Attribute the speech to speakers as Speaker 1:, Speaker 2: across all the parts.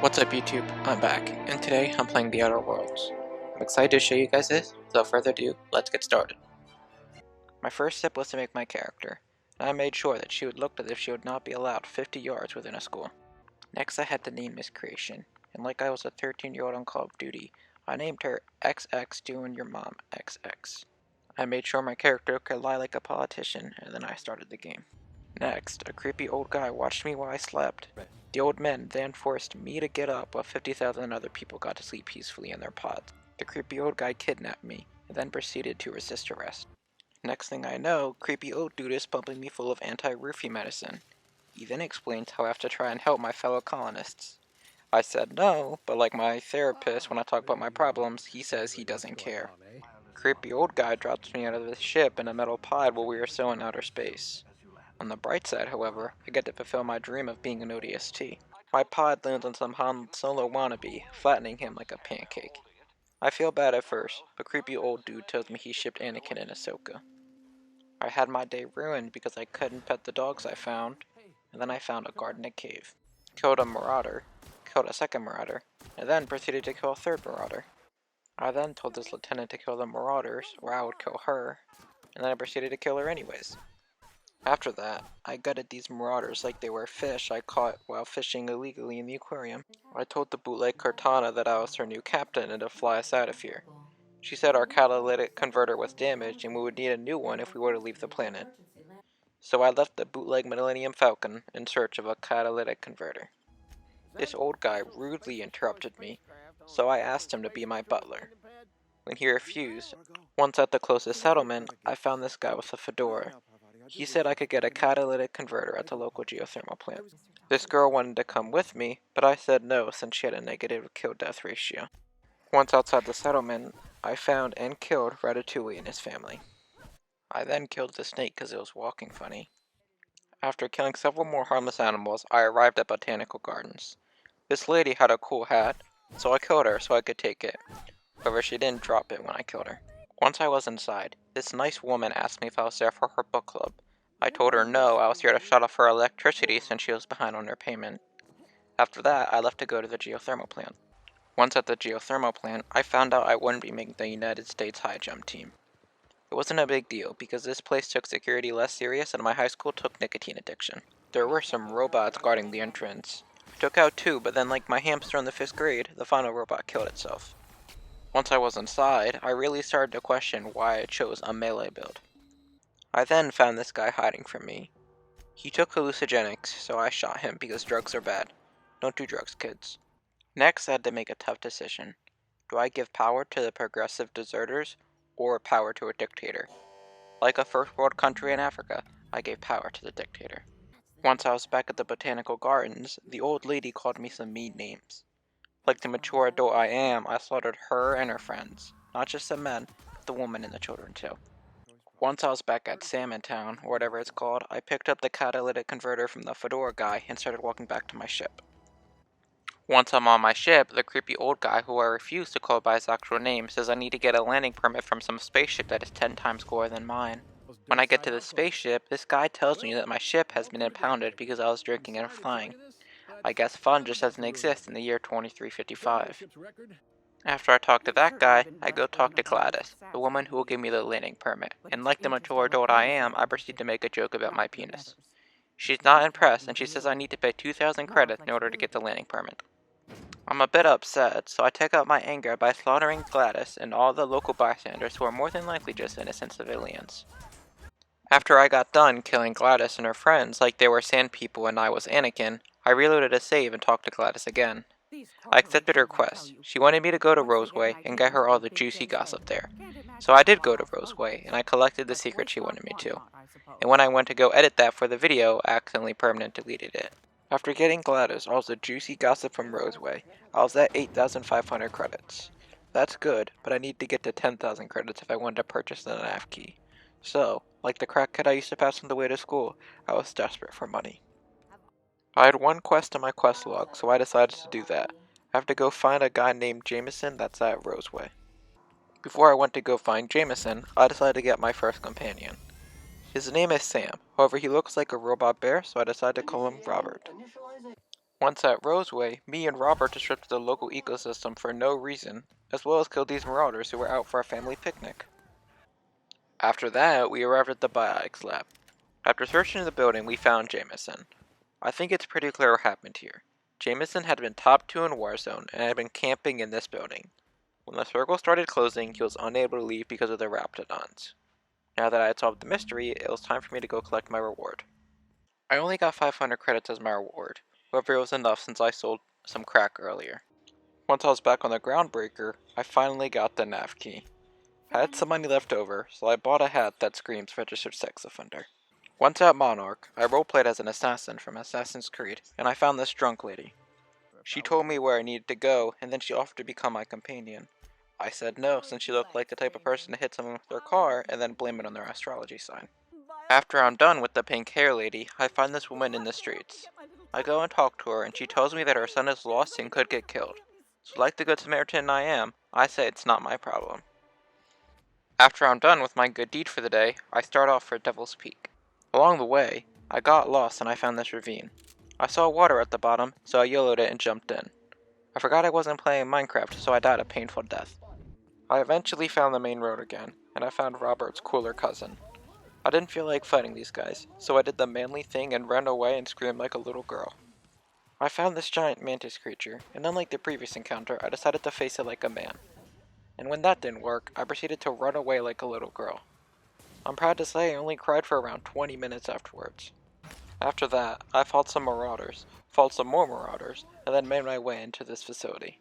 Speaker 1: What's up YouTube, I'm back, and today I'm playing The Outer Worlds. I'm excited to show you guys this, without further ado, let's get started. My first step was to make my character, and I made sure that she would look as if she would not be allowed 50 yards within a school. Next I had to name this creation, and like I was a 13-year-old on Call of Duty, I named her XX Doing Your Mom XX. I made sure my character could lie like a politician, and then I started the game. Next, a creepy old guy watched me while I slept. The old man then forced me to get up while 50,000 other people got to sleep peacefully in their pods. The creepy old guy kidnapped me, and then proceeded to resist arrest. Next thing I know, creepy old dude is pumping me full of anti-roofie medicine. He then explains how I have to try and help my fellow colonists. I said no, but like my therapist when I talk about my problems, he says he doesn't care. Creepy old guy drops me out of the ship in a metal pod while we are still in outer space. On the bright side, however, I get to fulfill my dream of being an ODST. My pod lands on some Han Solo wannabe, flattening him like a pancake. I feel bad at first, but creepy old dude tells me he shipped Anakin and Ahsoka. I had my day ruined because I couldn't pet the dogs I found, and then I found a guard in a cave. Killed a marauder, killed a second marauder, and then proceeded to kill a third marauder. I then told this lieutenant to kill the marauders, or I would kill her, and then I proceeded to kill her anyways. After that, I gutted these marauders like they were fish I caught while fishing illegally in the aquarium. I told the bootleg Cortana that I was her new captain and to fly us out of here. She said our catalytic converter was damaged and we would need a new one if we were to leave the planet. So I left the bootleg Millennium Falcon in search of a catalytic converter. This old guy rudely interrupted me, so I asked him to be my butler. When he refused, once at the closest settlement, I found this guy with a fedora. He said I could get a catalytic converter at the local geothermal plant. This girl wanted to come with me, but I said no since she had a negative kill-death ratio. Once outside the settlement, I found and killed Ratatouille and his family. I then killed the snake because it was walking funny. After killing several more harmless animals, I arrived at Botanical Gardens. This lady had a cool hat, so I killed her so I could take it. However, she didn't drop it when I killed her. Once I was inside, this nice woman asked me if I was there for her book club. I told her no, I was here to shut off her electricity since she was behind on her payment. After that, I left to go to the geothermal plant. Once at the geothermal plant, I found out I wouldn't be making the United States high jump team. It wasn't a big deal because this place took security less serious and my high school took nicotine addiction. There were some robots guarding the entrance. I took out two, but then like my hamster in the 5th grade, the final robot killed itself. Once I was inside, I really started to question why I chose a melee build. I then found this guy hiding from me. He took hallucinogenics, so I shot him because drugs are bad. Don't do drugs, kids. Next, I had to make a tough decision. Do I give power to the progressive deserters, or power to a dictator? Like a first world country in Africa, I gave power to the dictator. Once I was back at the Botanical Gardens, the old lady called me some mean names. Like the mature adult I am, I slaughtered her and her friends. Not just the men, but the women and the children too. Once I was back at Salmon Town, or whatever it's called, I picked up the catalytic converter from the fedora guy and started walking back to my ship. Once I'm on my ship, the creepy old guy who I refuse to call by his actual name says I need to get a landing permit from some spaceship that is 10 times cooler than mine. When I get to the spaceship, this guy tells me that my ship has been impounded because I was drinking and flying. I guess fun just doesn't exist in the year 2355. After I talk to that guy, I go talk to Gladys, the woman who will give me the landing permit, and like the mature adult I am, I proceed to make a joke about my penis. She's not impressed, and she says I need to pay 2,000 credits in order to get the landing permit. I'm a bit upset, so I take out my anger by slaughtering Gladys and all the local bystanders who are more than likely just innocent civilians. After I got done killing Gladys and her friends like they were sand people and I was Anakin, I reloaded a save and talked to Gladys again. I accepted her request. She wanted me to go to Roseway and get her all the juicy gossip there. So I did go to Roseway, and I collected the secret she wanted me to. And when I went to go edit that for the video, I accidentally permanently deleted it. After getting Gladys all the juicy gossip from Roseway, I was at 8,500 credits. That's good, but I need to get to 10,000 credits if I wanted to purchase the NAF key. So, like the crackhead I used to pass on the way to school, I was desperate for money. I had one quest in my quest log, so I decided to do that. I have to go find a guy named Jameson that's at Roseway. Before I went to go find Jameson, I decided to get my first companion. His name is Sam, however he looks like a robot bear, so I decided to call him Robert. Once at Roseway, me and Robert disrupted the local ecosystem for no reason, as well as killed these marauders who were out for a family picnic. After that, we arrived at the biotics lab. After searching the building, we found Jameson. I think it's pretty clear what happened here. Jameson had been top 2 in Warzone and had been camping in this building. When the circle started closing, he was unable to leave because of the Raptidons. Now that I had solved the mystery, it was time for me to go collect my reward. I only got 500 credits as my reward, however it was enough since I sold some crack earlier. Once I was back on the Groundbreaker, I finally got the nav key. I had some money left over, so I bought a hat that screams registered sex offender. Once at Monarch, I roleplayed as an assassin from Assassin's Creed, and I found this drunk lady. She told me where I needed to go, and then she offered to become my companion. I said no, since she looked like the type of person to hit someone with their car and then blame it on their astrology sign. After I'm done with the pink hair lady, I find this woman in the streets. I go and talk to her, and she tells me that her son is lost and could get killed. So like the good Samaritan I am, I say it's not my problem. After I'm done with my good deed for the day, I start off for Devil's Peak. Along the way, I got lost and I found this ravine. I saw water at the bottom, so I YOLO'd it and jumped in. I forgot I wasn't playing Minecraft, so I died a painful death. I eventually found the main road again, and I found Robert's cooler cousin. I didn't feel like fighting these guys, so I did the manly thing and ran away and screamed like a little girl. I found this giant mantis creature, and unlike the previous encounter, I decided to face it like a man. And when that didn't work, I proceeded to run away like a little girl. I'm proud to say I only cried for around 20 minutes afterwards. After that, I fought some marauders, fought some more marauders, and then made my way into this facility.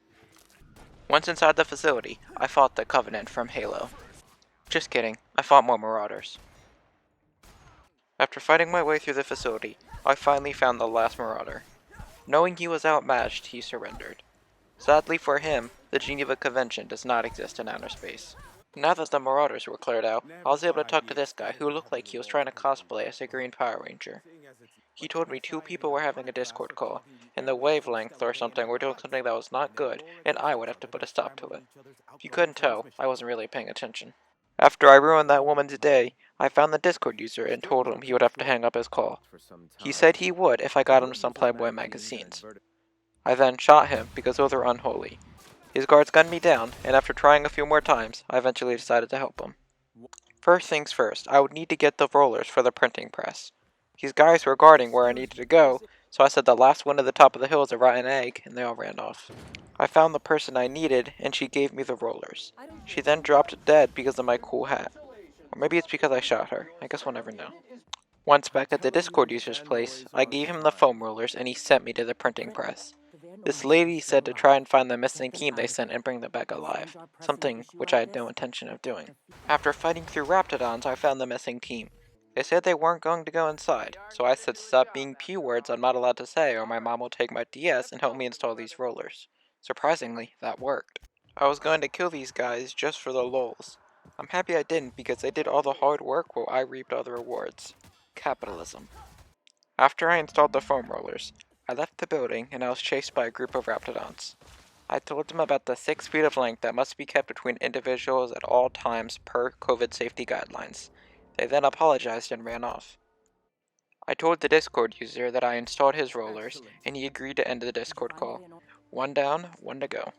Speaker 1: Once inside the facility, I fought the Covenant from Halo. Just kidding, I fought more marauders. After fighting my way through the facility, I finally found the last marauder. Knowing he was outmatched, he surrendered. Sadly for him, the Geneva Convention does not exist in outer space. Now that the marauders were cleared out, I was able to talk to this guy who looked like he was trying to cosplay as a Green Power Ranger. He told me 2 people were having a Discord call, and the wavelength or something were doing something that was not good, and I would have to put a stop to it. If you couldn't tell, I wasn't really paying attention. After I ruined that woman's day, I found the Discord user and told him he would have to hang up his call. He said he would if I got him some Playboy magazines. I then shot him because those are unholy. His guards gunned me down, and after trying a few more times, I eventually decided to help him. First things first, I would need to get the rollers for the printing press. These guys were guarding where I needed to go, so I said the last one at the top of the hill is a rotten egg, and they all ran off. I found the person I needed, and she gave me the rollers. She then dropped dead because of my cool hat. Or maybe it's because I shot her. I guess we'll never know. Once back at the Discord user's place, I gave him the foam rollers and he sent me to the printing press. This lady said to try and find the missing team they sent and bring them back alive, something which I had no intention of doing. After fighting through Raptidons, I found the missing team. They said they weren't going to go inside, so I said stop being P words I'm not allowed to say or my mom will take my DS and help me install these rollers. Surprisingly, that worked. I was going to kill these guys just for the lulz. I'm happy I didn't because they did all the hard work while I reaped all the rewards. Capitalism. After I installed the foam rollers, I left the building and I was chased by a group of Raptidons. I told them about the 6 feet of length that must be kept between individuals at all times per COVID safety guidelines. They then apologized and ran off. I told the Discord user that I installed his rollers and he agreed to end the Discord call. 1 down, 1 to go.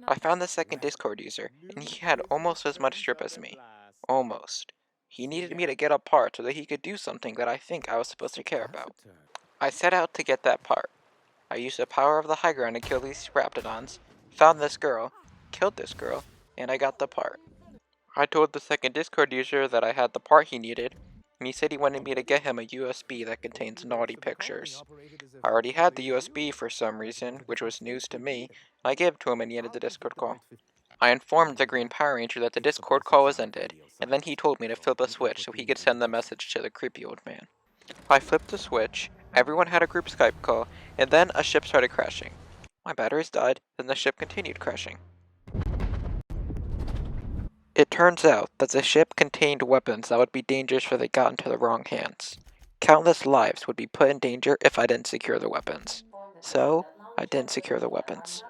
Speaker 1: I found the second Discord user and he had almost as much drip as me. Almost. He needed me to get a part so that he could do something that I think I was supposed to care about. I set out to get that part. I used the power of the high ground to kill these Raptidons, found this girl, killed this girl, and I got the part. I told the second Discord user that I had the part he needed, and he said he wanted me to get him a USB that contains naughty pictures. I already had the USB for some reason, which was news to me, and I gave it to him and he ended the Discord call. I informed the Green Power Ranger that the Discord call was ended, and then he told me to flip a switch so he could send the message to the creepy old man. I flipped the switch, everyone had a group Skype call, and then a ship started crashing. My batteries died, then the ship continued crashing. It turns out that the ship contained weapons that would be dangerous if they got into the wrong hands. Countless lives would be put in danger if I didn't secure the weapons. So, I didn't secure the weapons.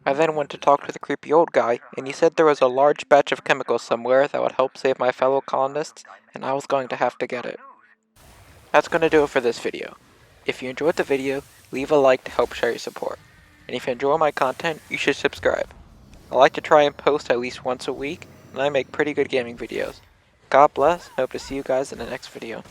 Speaker 1: I then went to talk to the creepy old guy, and he said there was a large batch of chemicals somewhere that would help save my fellow colonists, and I was going to have to get it. That's going to do it for this video. If you enjoyed the video, Leave a like to help show your support. And if you enjoy my content, you should subscribe. I like to try and post at least once a week, and I make pretty good gaming videos. God bless, and hope to see you guys in the next video.